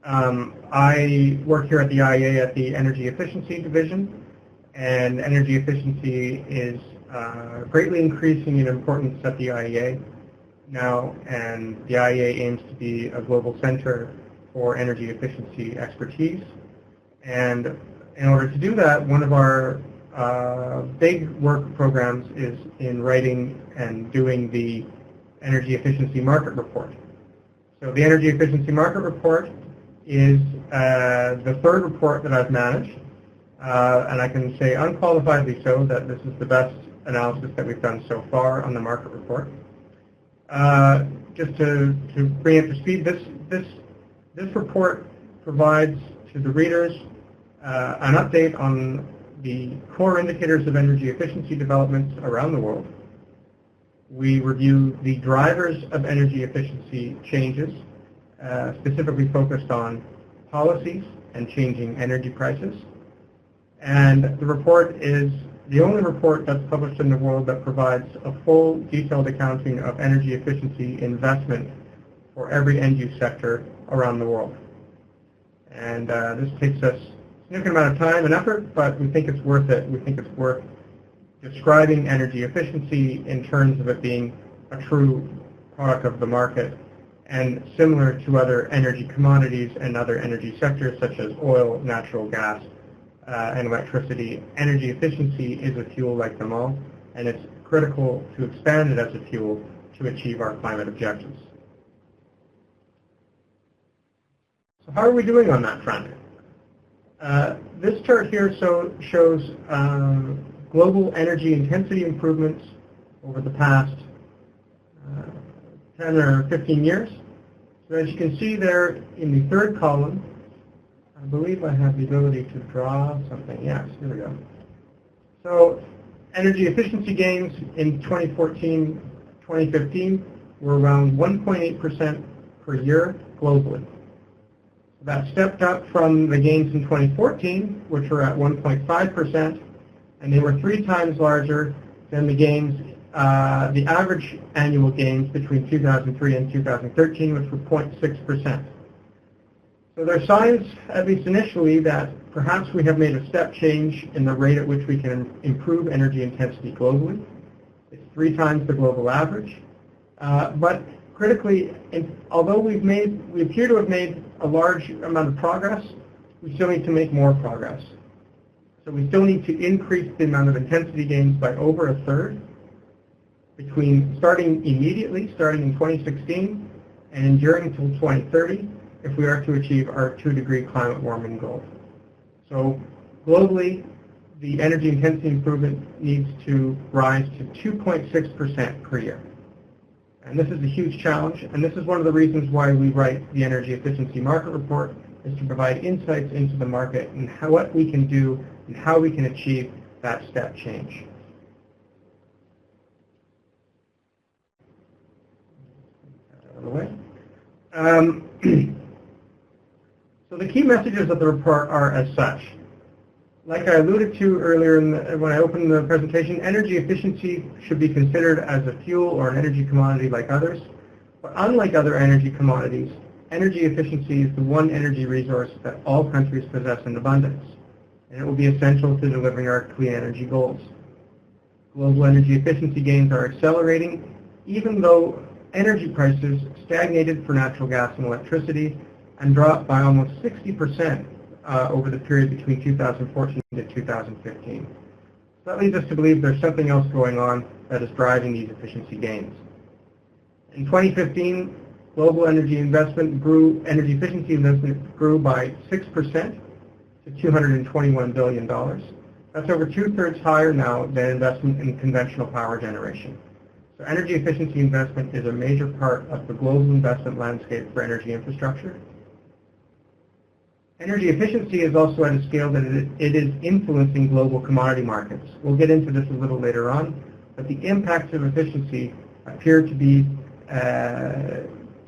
I work here at the IEA at the Energy Efficiency Division, and energy efficiency is greatly increasing in importance at the IEA now, and the IEA aims to be a global center for energy efficiency expertise. And in order to do that, one of our big work programs is in writing and doing the Energy Efficiency Market Report. So the Energy Efficiency Market Report is the third report that I've managed, and I can say unqualifiedly so that this is the best analysis that we've done so far on the market report. Just to bring it to speed, this report provides to the readers an update on the core indicators of energy efficiency developments around the world. We review the drivers of energy efficiency changes, specifically focused on policies and changing energy prices. And the report is the only report that's published in the world that provides a full detailed accounting of energy efficiency investment for every end-use sector around the world. And this takes us a significant amount of time and effort, but we think it's worth it. We think it's worth describing energy efficiency in terms of it being a true product of the market and similar to other energy commodities and other energy sectors such as oil, natural gas, and electricity. Energy efficiency is a fuel like them all, and it's critical to expand it as a fuel to achieve our climate objectives. So how are we doing on that front? This chart here shows global energy intensity improvements over the past 10 or 15 years. So as you can see there in the third column, I believe I have the ability to draw something. Yes, here we go. So energy efficiency gains in 2014, 2015 were around 1.8% per year globally. That stepped up from the gains in 2014, which were at 1.5%, and they were 3 times larger than the gains, the average annual gains between 2003 and 2013, which were 0.6%. So there are signs, at least initially, that perhaps we have made a step change in the rate at which we can improve energy intensity globally. It's 3 times the global average. But critically, although we appear to have made a large amount of progress, we still need to make more progress. So we still need to increase the amount of intensity gains by over a third starting immediately, starting in 2016, and enduring until 2030 if we are to achieve our 2-degree climate warming goal. So globally, the energy intensity improvement needs to rise to 2.6% per year. And this is a huge challenge, and this is one of the reasons why we write the Energy Efficiency Market Report, is to provide insights into the market and what we can do and how we can achieve that step change. Out of the way. So the key messages of the report are as such. Like I alluded to earlier when I opened the presentation, energy efficiency should be considered as a fuel or an energy commodity like others. But unlike other energy commodities, energy efficiency is the one energy resource that all countries possess in abundance, and it will be essential to delivering our clean energy goals. Global energy efficiency gains are accelerating, even though energy prices stagnated for natural gas and electricity and dropped by almost 60% over the period between 2014 to 2015. So that leads us to believe there's something else going on that is driving these efficiency gains. In 2015, global energy efficiency investment grew by 6% to $221 billion. That's over 2/3 higher now than investment in conventional power generation. So energy efficiency investment is a major part of the global investment landscape for energy infrastructure. Energy efficiency is also at a scale that it is influencing global commodity markets. We'll get into this a little later on, but the impacts of efficiency appear to be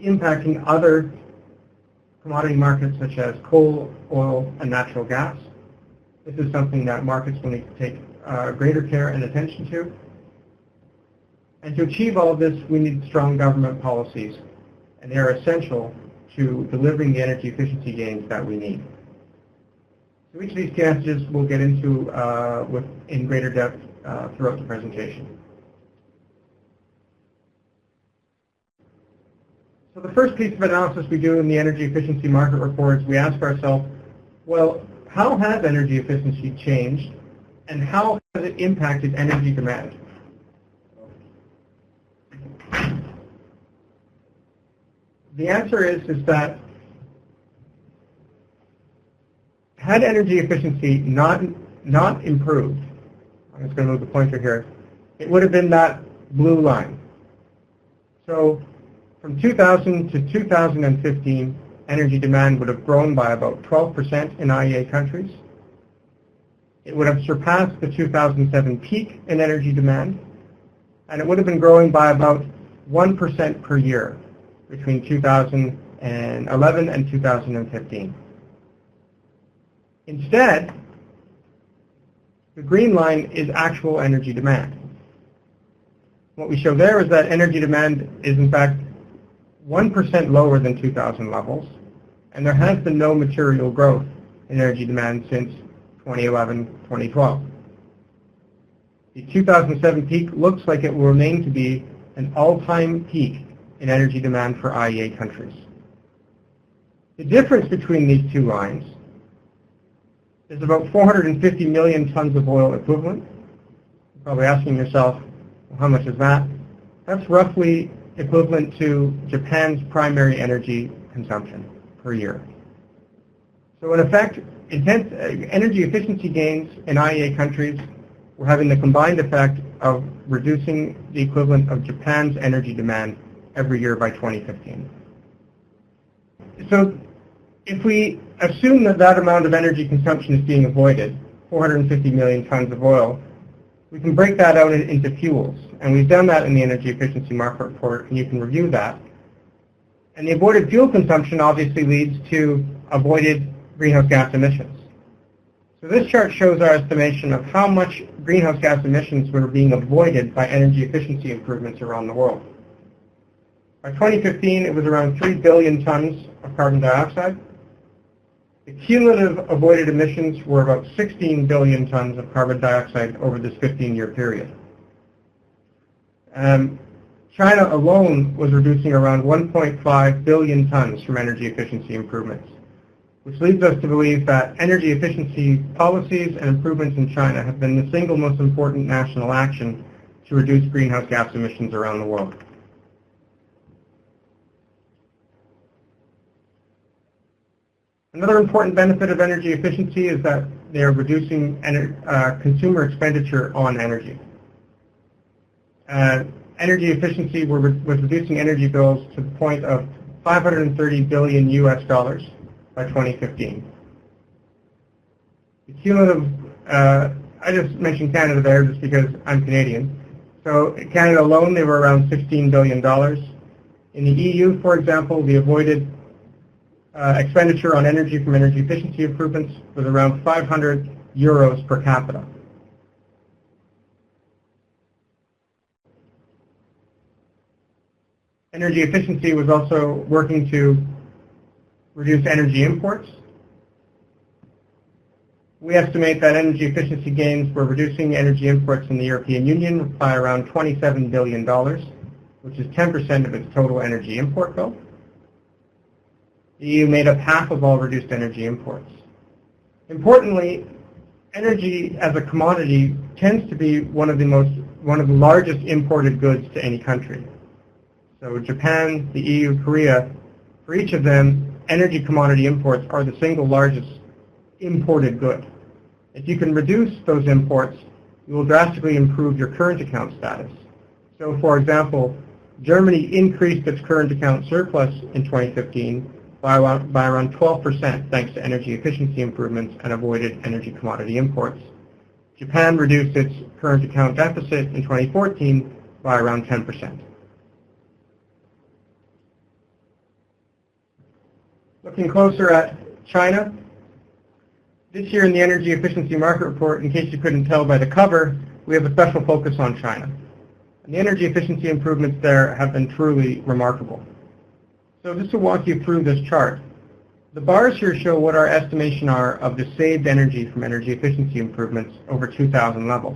impacting other commodity markets such as coal, oil, and natural gas. This is something that markets will need to take greater care and attention to. And to achieve all of this, we need strong government policies, and they are essential to delivering the energy efficiency gains that we need. So each of these key messages we'll get into in greater depth throughout the presentation. So the first piece of analysis we do in the energy efficiency market report is we ask ourselves, well, how has energy efficiency changed and how has it impacted energy demand? The answer is that had energy efficiency not improved, I'm just going to move the pointer here, it would have been that blue line. So from 2000 to 2015, energy demand would have grown by about 12% in IEA countries. It would have surpassed the 2007 peak in energy demand, and it would have been growing by about 1% per year between 2011 and 2015. Instead, the green line is actual energy demand. What we show there is that energy demand is in fact 1% lower than 2000 levels, and there has been no material growth in energy demand since 2011-2012. The 2007 peak looks like it will remain to be an all-time peak in energy demand for IEA countries. The difference between these two lines is about 450 million tons of oil equivalent. You're probably asking yourself, well, how much is that? That's roughly equivalent to Japan's primary energy consumption per year. So in effect, energy efficiency gains in IEA countries were having the combined effect of reducing the equivalent of Japan's energy demand every year by 2015. So if we assume that amount of energy consumption is being avoided, 450 million tons of oil, we can break that out into fuels. And we've done that in the Energy Efficiency Market Report, and you can review that. And the avoided fuel consumption obviously leads to avoided greenhouse gas emissions. So this chart shows our estimation of how much greenhouse gas emissions were being avoided by energy efficiency improvements around the world. By 2015, it was around 3 billion tons of carbon dioxide. The cumulative avoided emissions were about 16 billion tons of carbon dioxide over this 15-year period. China alone was reducing around 1.5 billion tons from energy efficiency improvements, which leads us to believe that energy efficiency policies and improvements in China have been the single most important national action to reduce greenhouse gas emissions around the world. Another important benefit of energy efficiency is that they are reducing consumer expenditure on energy. Energy efficiency was reducing energy bills to the point of $530 billion by 2015. The cumulative, I just mentioned Canada there just because I'm Canadian. So in Canada alone, they were around $16 billion. In the EU, for example, the avoided expenditure on energy from energy efficiency improvements was around 500 euros per capita. Energy efficiency was also working to reduce energy imports. We estimate that energy efficiency gains were reducing energy imports in the European Union by around $27 billion, which is 10% of its total energy import bill. The EU made up half of all reduced energy imports. Importantly, energy as a commodity tends to be one of the largest imported goods to any country. So Japan, the EU, Korea, for each of them, energy commodity imports are the single largest imported good. If you can reduce those imports, you will drastically improve your current account status. So for example, Germany increased its current account surplus in 2015 by around 12% thanks to energy efficiency improvements and avoided energy commodity imports. Japan reduced its current account deficit in 2014 by around 10%. Looking closer at China, this year in the Energy Efficiency Market Report, in case you couldn't tell by the cover, we have a special focus on China. And the energy efficiency improvements there have been truly remarkable. So just to walk you through this chart, the bars here show what our estimation are of the saved energy from energy efficiency improvements over 2000 levels.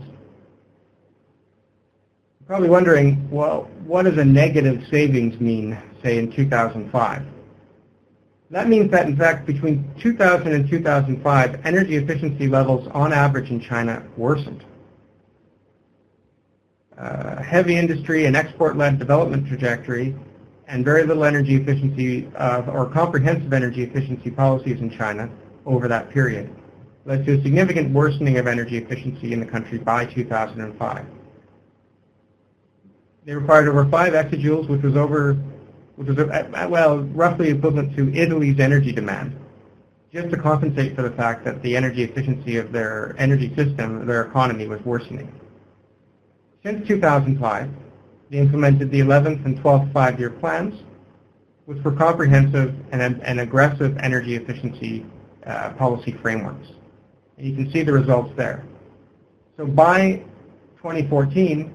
You're probably wondering, well, what does a negative savings mean, say in 2005? That means that, in fact, between 2000 and 2005, energy efficiency levels on average in China worsened. Heavy industry and export-led development trajectory and very little energy efficiency or comprehensive energy efficiency policies in China over that period led to a significant worsening of energy efficiency in the country by 2005. They required over 5 exajoules, which was roughly equivalent to Italy's energy demand, just to compensate for the fact that the energy efficiency of their energy system, their economy, was worsening. Since 2005, they implemented the 11th and 12th five-year plans, which were comprehensive and aggressive energy efficiency policy frameworks. And you can see the results there. So by 2014,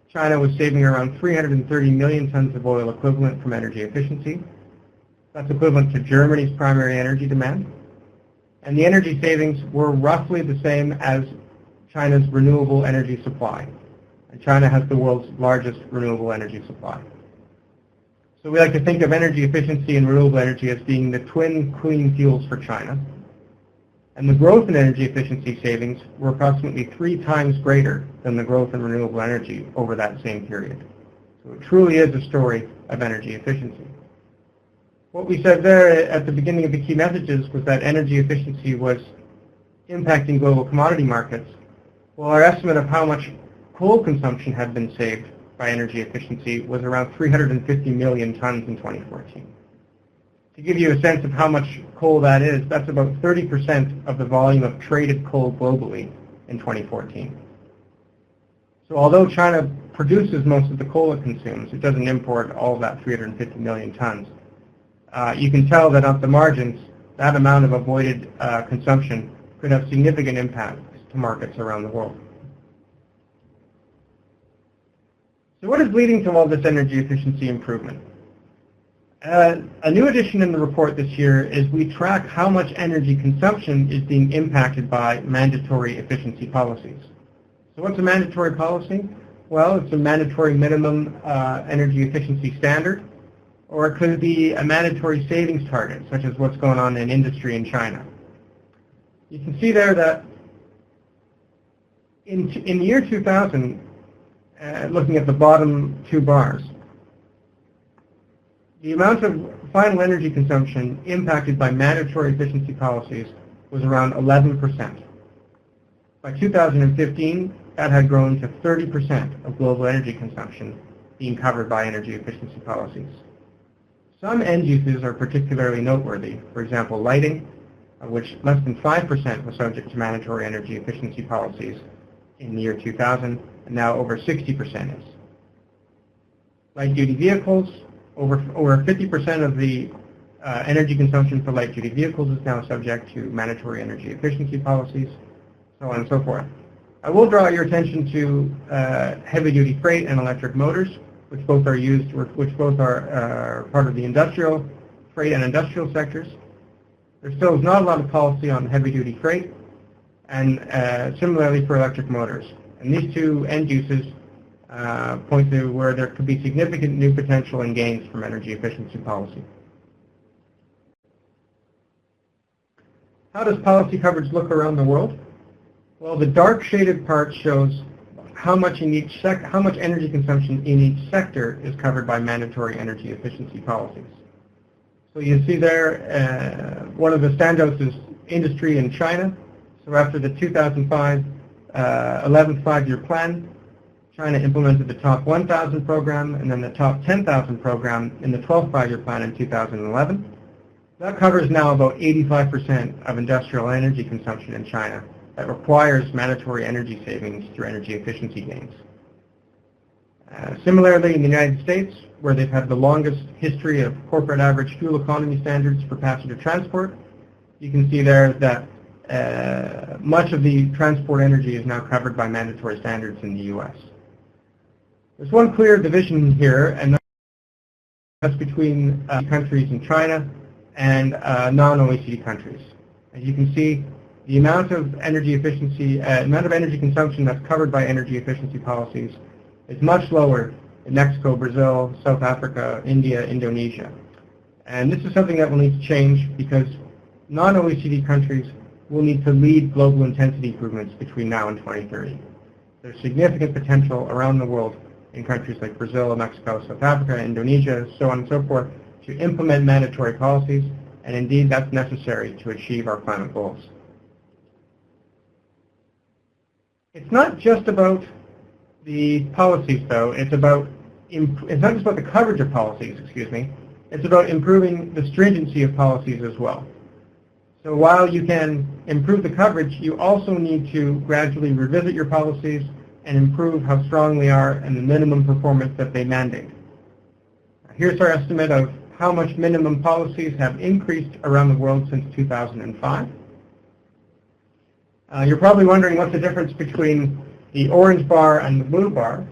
China was saving around 330 million tons of oil equivalent from energy efficiency. That's equivalent to Germany's primary energy demand. And the energy savings were roughly the same as China's renewable energy supply. And China has the world's largest renewable energy supply. So we like to think of energy efficiency and renewable energy as being the twin clean fuels for China. And the growth in energy efficiency savings were approximately 3 times greater than the growth in renewable energy over that same period. So it truly is a story of energy efficiency. What we said there at the beginning of the key messages was that energy efficiency was impacting global commodity markets. Well, our estimate of how much coal consumption had been saved by energy efficiency was around 350 million tons in 2014. To give you a sense of how much coal that is, that's about 30% of the volume of traded coal globally in 2014. So although China produces most of the coal it consumes, it doesn't import all of that 350 million tons. You can tell that at the margins, that amount of avoided consumption could have significant impacts to markets around the world. So what is leading to all this energy efficiency improvement? A new addition in the report this year is we track how much energy consumption is being impacted by mandatory efficiency policies. So what's a mandatory policy? Well, it's a mandatory minimum energy efficiency standard, or it could be a mandatory savings target, such as what's going on in industry in China. You can see there that in the year 2000, looking at the bottom 2 bars, the amount of final energy consumption impacted by mandatory efficiency policies was around 11%. By 2015, that had grown to 30% of global energy consumption being covered by energy efficiency policies. Some end uses are particularly noteworthy. For example, lighting, of which less than 5% was subject to mandatory energy efficiency policies in the year 2000, and now over 60% is. Light-duty vehicles, over 50% of the energy consumption for light-duty vehicles is now subject to mandatory energy efficiency policies, so on and so forth. I will draw your attention to heavy-duty freight and electric motors, which both are part of the industrial freight and industrial sectors. There still is not a lot of policy on heavy-duty freight, and similarly for electric motors. And these 2 end uses point to where there could be significant new potential and gains from energy efficiency policy. How does policy coverage look around the world? Well, the dark shaded part shows how much energy consumption in each sector is covered by mandatory energy efficiency policies. So you see there, one of the standouts is industry in China. So after the 2005 11th five-year plan, China implemented the top 1,000 program and then the top 10,000 program in the 12th five-year plan in 2011. That covers now about 85% of industrial energy consumption in China that requires mandatory energy savings through energy efficiency gains. Similarly, in the United States, where they've had the longest history of corporate average fuel economy standards for passenger transport, you can see there that much of the transport energy is now covered by mandatory standards in the U.S. There's one clear division here, and between countries in China and non-OECD countries. As you can see, the amount of energy efficiency, amount of energy consumption that's covered by energy efficiency policies is much lower in Mexico, Brazil, South Africa, India, Indonesia. And this is something that will need to change because non-OECD countries will need to lead global intensity improvements between now and 2030. There's significant potential around the world in countries like Brazil, Mexico, South Africa, Indonesia, so on and so forth, to implement mandatory policies, and indeed that's necessary to achieve our climate goals. It's not just about the policies, though. It's not just about the coverage of policies, excuse me. It's about improving the stringency of policies as well. So while you can improve the coverage, you also need to gradually revisit your policies and improve how strong they are and the minimum performance that they mandate. Here's our estimate of how much minimum policies have increased around the world since 2005. You're probably wondering what's the difference between the orange bar and the blue bar.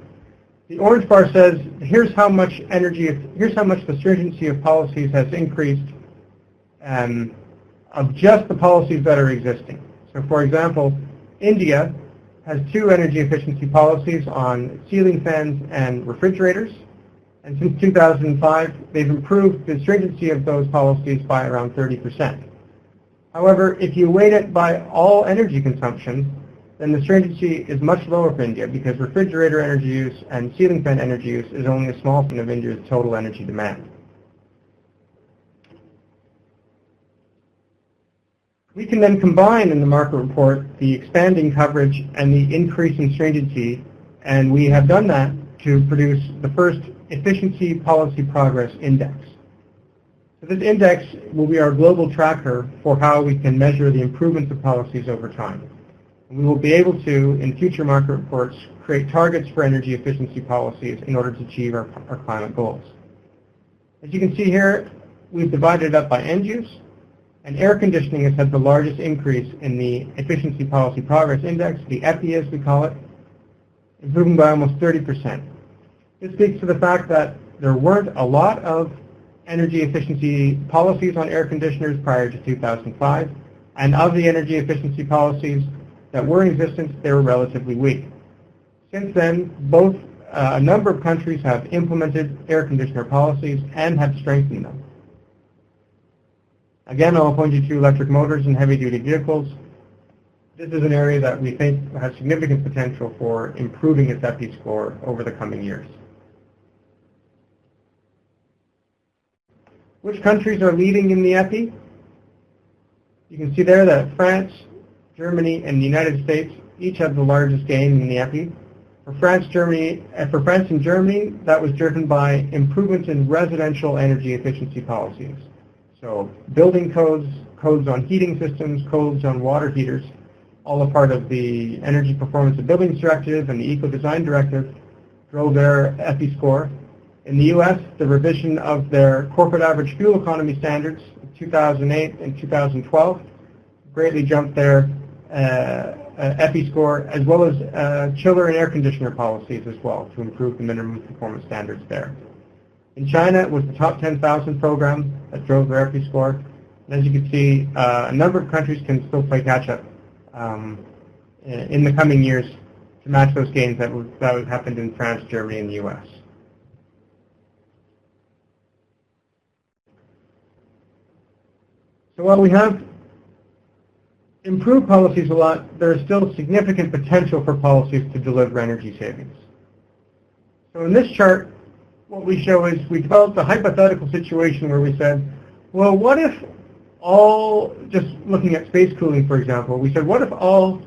The orange bar says, here's how much the stringency of policies has increased of just the policies that are existing. So for example, India has 2 energy efficiency policies on ceiling fans and refrigerators. And since 2005, they've improved the stringency of those policies by around 30%. However, if you weight it by all energy consumption, then the stringency is much lower for India because refrigerator energy use and ceiling fan energy use is only a small portion of India's total energy demand. We can then combine in the market report the expanding coverage and the increasing stringency, and we have done that to produce the first Efficiency Policy Progress Index. So this index will be our global tracker for how we can measure the improvements of policies over time. And we will be able to, in future market reports, create targets for energy efficiency policies in order to achieve our climate goals. As you can see here, we've divided it up by end use, and air conditioning has had the largest increase in the Efficiency Policy Progress Index, the EPPI as we call it, improving by almost 30%. This speaks to the fact that there weren't a lot of energy efficiency policies on air conditioners prior to 2005, and of the energy efficiency policies that were in existence, they were relatively weak. Since then, both a number of countries have implemented air conditioner policies and have strengthened them. Again, I'll point you to electric motors and heavy-duty vehicles. This is an area that we think has significant potential for improving its EPPI score over the coming years. Which countries are leading in the EPPI? You can see there that France, Germany, and the United States each have the largest gain in the EPPI. For France and Germany, that was driven by improvements in residential energy efficiency policies. So building codes, codes on heating systems, codes on water heaters, all a part of the Energy Performance of Buildings Directive and the Eco Design Directive drove their EPPI score. In the U.S., the revision of their corporate average fuel economy standards in 2008 and 2012 greatly jumped their EPPI score, as well as chiller and air conditioner policies as well to improve the minimum performance standards there. In China, it was the Top 10,000 program that drove their EPPI score. And as you can see, a number of countries can still play catch-up in the coming years to match those gains that happened in France, Germany, and the U.S. So while we have improved policies a lot, there is still significant potential for policies to deliver energy savings. So in this chart, what we show is we developed a hypothetical situation where we said, well, what if all, just looking at space cooling, for example, we said, what if all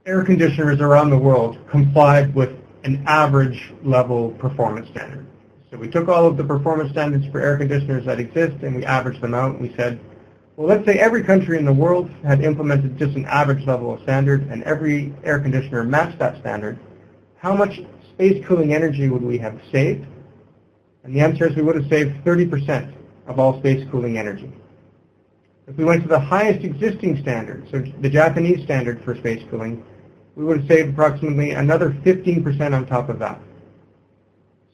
air conditioners around the world complied with an average level performance standard? So we took all of the performance standards for air conditioners that exist and we averaged them out, and we said, well, let's say every country in the world had implemented just an average level of standard and every air conditioner matched that standard. How much space cooling energy would we have saved? And the answer is we would have saved 30% of all space cooling energy. If we went to the highest existing standard, so the Japanese standard for space cooling, we would have saved approximately another 15% on top of that.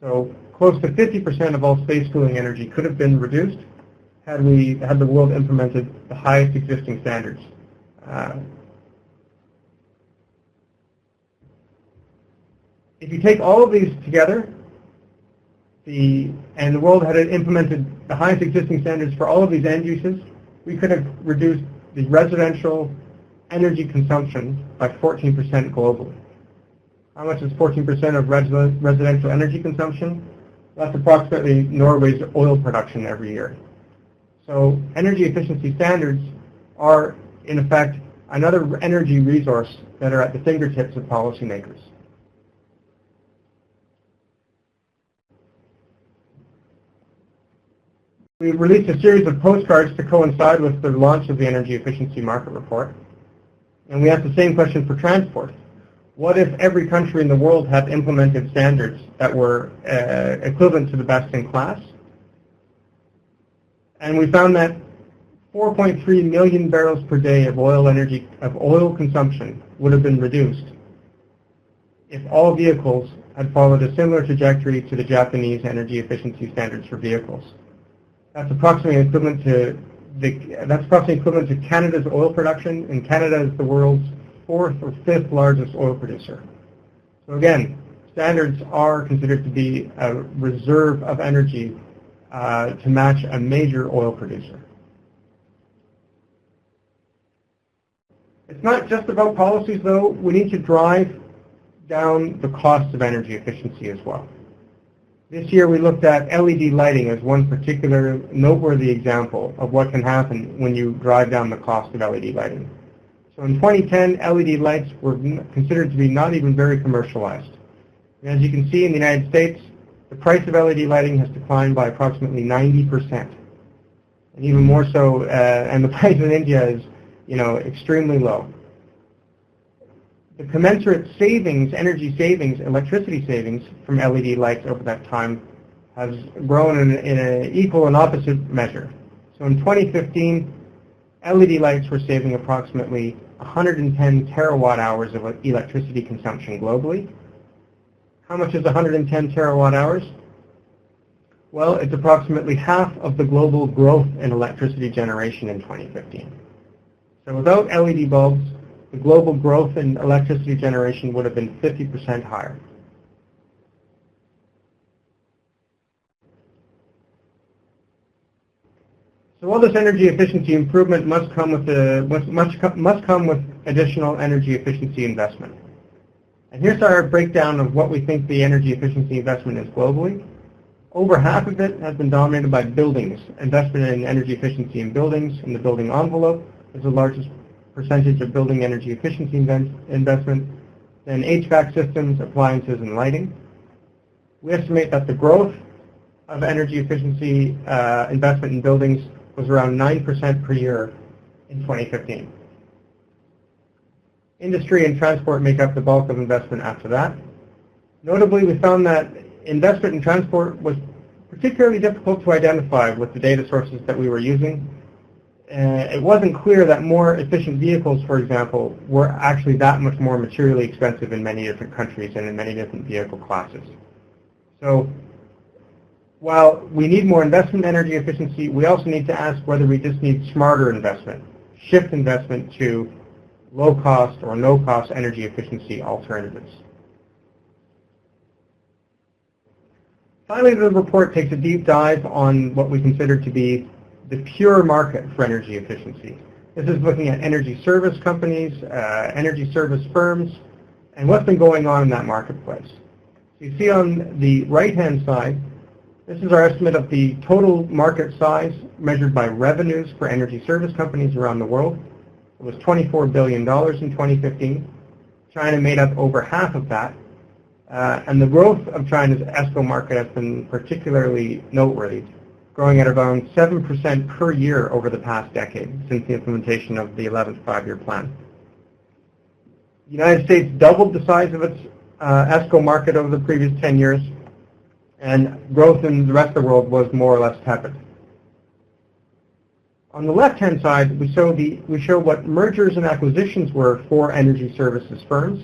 So close to 50% of all space cooling energy could have been reduced had the world implemented the highest existing standards. If you take all of these together, and the world had implemented the highest existing standards for all of these end uses, we could have reduced the residential energy consumption by 14% globally. How much is 14% of residential energy consumption? That's approximately Norway's oil production every year. So energy efficiency standards are, in effect, another energy resource that are at the fingertips of policymakers. We released a series of postcards to coincide with the launch of the Energy Efficiency Market Report. And we asked the same question for transport. What if every country in the world had implemented standards that were equivalent to the best in class? And we found that 4.3 million barrels per day of oil consumption would have been reduced if all vehicles had followed a similar trajectory to the Japanese energy efficiency standards for vehicles. That's approximately equivalent to Canada's oil production, and Canada is the world's 4th or 5th largest oil producer. So again, standards are considered to be a reserve of energy to match a major oil producer. It's not just about policies, though. We need to drive down the cost of energy efficiency as well. This year we looked at LED lighting as one particular noteworthy example of what can happen when you drive down the cost of LED lighting. So in 2010, LED lights were considered to be not even very commercialized. And as you can see in the United States, the price of LED lighting has declined by approximately 90%. And even more so, and the price in India is, extremely low. The commensurate savings, energy savings, electricity savings from LED lights over that time has grown in an equal and opposite measure. So in 2015, LED lights were saving approximately 110 terawatt hours of electricity consumption globally. How much is 110 terawatt hours? Well, it's approximately half of the global growth in electricity generation in 2015. So without LED bulbs, the global growth in electricity generation would have been 50% higher. So all this energy efficiency improvement must come with additional energy efficiency investment. And here's our breakdown of what we think the energy efficiency investment is globally. Over half of it has been dominated by buildings. Investment in energy efficiency in buildings in the building envelope is the largest percentage of building energy efficiency investment, then HVAC systems, appliances, and lighting. We estimate that the growth of energy efficiency investment in buildings was around 9% per year in 2015. Industry and transport make up the bulk of investment after that. Notably, we found that investment in transport was particularly difficult to identify with the data sources that we were using. It wasn't clear that more efficient vehicles, for example, were actually that much more materially expensive in many different countries and in many different vehicle classes. So while we need more investment in energy efficiency, we also need to ask whether we just need smarter investment, shift investment to low-cost or no-cost energy efficiency alternatives. Finally, the report takes a deep dive on what we consider to be the pure market for energy efficiency. This is looking at energy service companies, energy service firms, and what's been going on in that marketplace. You see on the right-hand side, this is our estimate of the total market size measured by revenues for energy service companies around the world. It was $24 billion in 2015. China made up over half of that. And the growth of China's ESCO market has been particularly noteworthy, growing at around 7% per year over the past decade since the implementation of the 11th five-year plan. The United States doubled the size of its ESCO market over the previous 10 years, and growth in the rest of the world was more or less tepid. On the left-hand side, we show what mergers and acquisitions were for energy services firms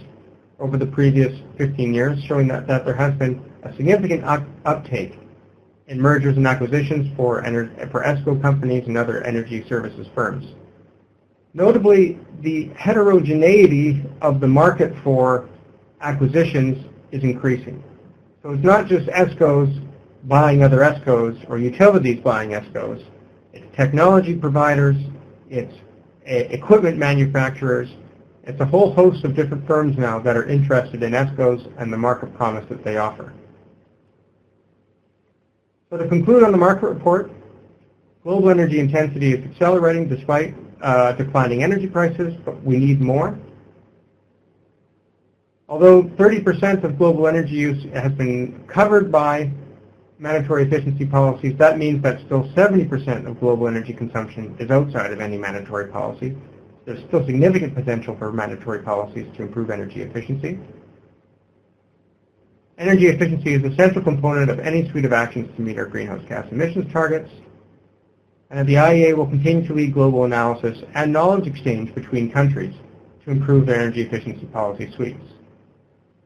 over the previous 15 years, showing that there has been a significant uptake in mergers and acquisitions for ESCO companies and other energy services firms. Notably, the heterogeneity of the market for acquisitions is increasing. So it's not just ESCOs buying other ESCOs or utilities buying ESCOs. It's technology providers, it's equipment manufacturers. It's a whole host of different firms now that are interested in ESCOs and the market promise that they offer. So to conclude on the market report, global energy intensity is accelerating despite declining energy prices, but we need more. Although 30% of global energy use has been covered by mandatory efficiency policies, that means that still 70% of global energy consumption is outside of any mandatory policy. There's still significant potential for mandatory policies to improve energy efficiency. Energy efficiency is a central component of any suite of actions to meet our greenhouse gas emissions targets. And the IEA will continue to lead global analysis and knowledge exchange between countries to improve their energy efficiency policy suites.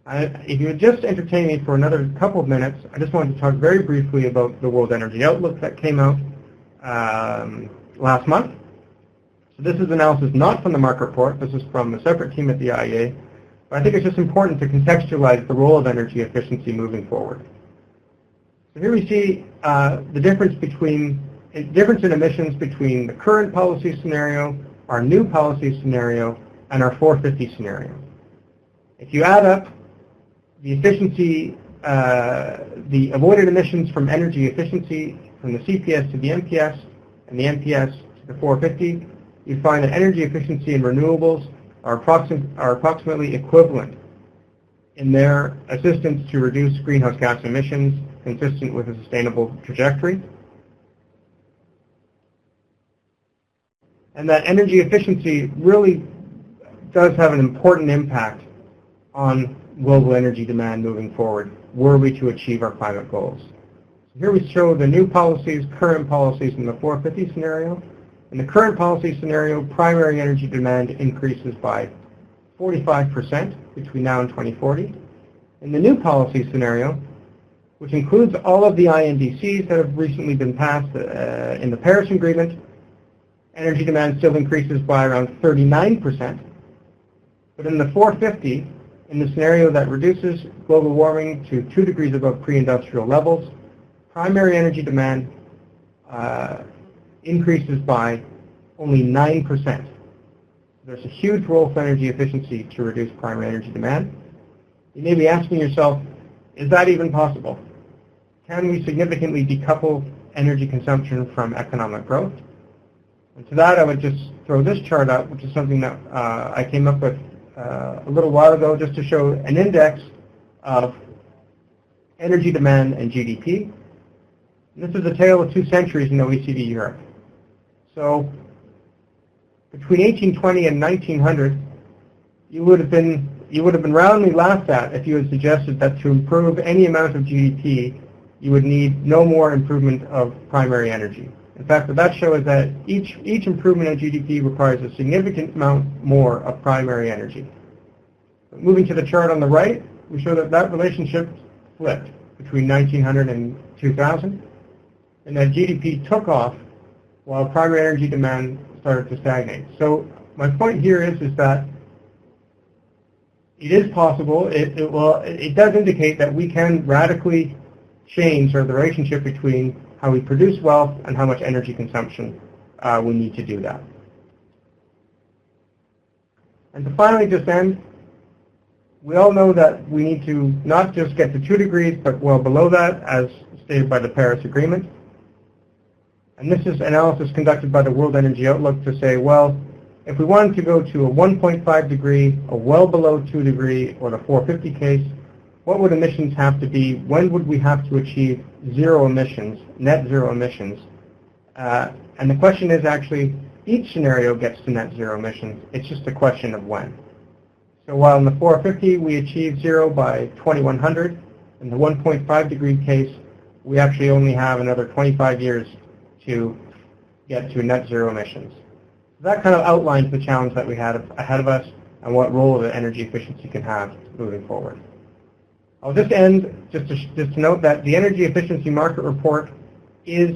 If you would just entertain me for another couple of minutes, I just wanted to talk very briefly about the World Energy Outlook that came out last month. So this is analysis not from the market report. This is from a separate team at the IEA. But I think it's just important to contextualize the role of energy efficiency moving forward. So here we see the difference in emissions between the current policy scenario, our new policy scenario, and our 450 scenario. If you add up the efficiency, the avoided emissions from energy efficiency from the CPS to the MPS and the MPS to the 450, you find that energy efficiency and renewables are approximately equivalent in their assistance to reduce greenhouse gas emissions consistent with a sustainable trajectory. And that energy efficiency really does have an important impact on global energy demand moving forward, were we to achieve our climate goals. So here we show the new policies, current policies in the 450 scenario. In the current policy scenario, primary energy demand increases by 45% between now and 2040. In the new policy scenario, which includes all of the INDCs that have recently been passed in the Paris Agreement, energy demand still increases by around 39%. But in the 450, in the scenario that reduces global warming to 2 degrees above pre-industrial levels, primary energy demand increases by only 9%. There's a huge role for energy efficiency to reduce primary energy demand. You may be asking yourself, is that even possible? Can we significantly decouple energy consumption from economic growth? And to that, I would just throw this chart up, which is something that I came up with a little while ago, just to show an index of energy demand and GDP. And this is a tale of 2 centuries in OECD Europe. So between 1820 and 1900, you would have been roundly laughed at if you had suggested that to improve any amount of GDP, you would need no more improvement of primary energy. In fact, what that shows is that each improvement in GDP requires a significant amount more of primary energy. But moving to the chart on the right, we show that relationship flipped between 1900 and 2000, and that GDP took off while primary energy demand started to stagnate. So my point here is that it is possible. It does indicate that we can radically change the relationship between how we produce wealth and how much energy consumption we need to do that. And to finally just end, we all know that we need to not just get to 2 degrees, but well below that, as stated by the Paris Agreement. And this is analysis conducted by the World Energy Outlook to say, well, if we wanted to go to a 1.5 degree, a well below 2 degree, or the 450 case, what would emissions have to be? When would we have to achieve zero emissions, net zero emissions? And the question is actually, each scenario gets to net zero emissions. It's just a question of when. So while in the 450 we achieve zero by 2100, in the 1.5 degree case, we actually only have another 25 years to get to net zero emissions. So that kind of outlines the challenge that we had ahead of us and what role the energy efficiency can have moving forward. I'll just end just to note that the Energy Efficiency Market Report is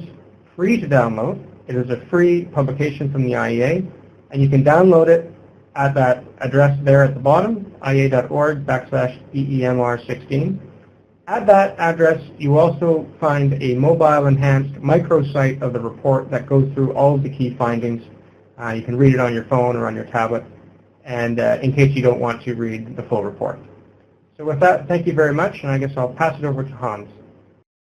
free to download. It is a free publication from the IEA, and you can download it at that address there at the bottom, iea.org/EEMR16. At that address, you also find a mobile-enhanced microsite of the report that goes through all of the key findings. You can read it on your phone or on your tablet, and in case you don't want to read the full report. So with that, thank you very much, and I guess I'll pass it over to Hans.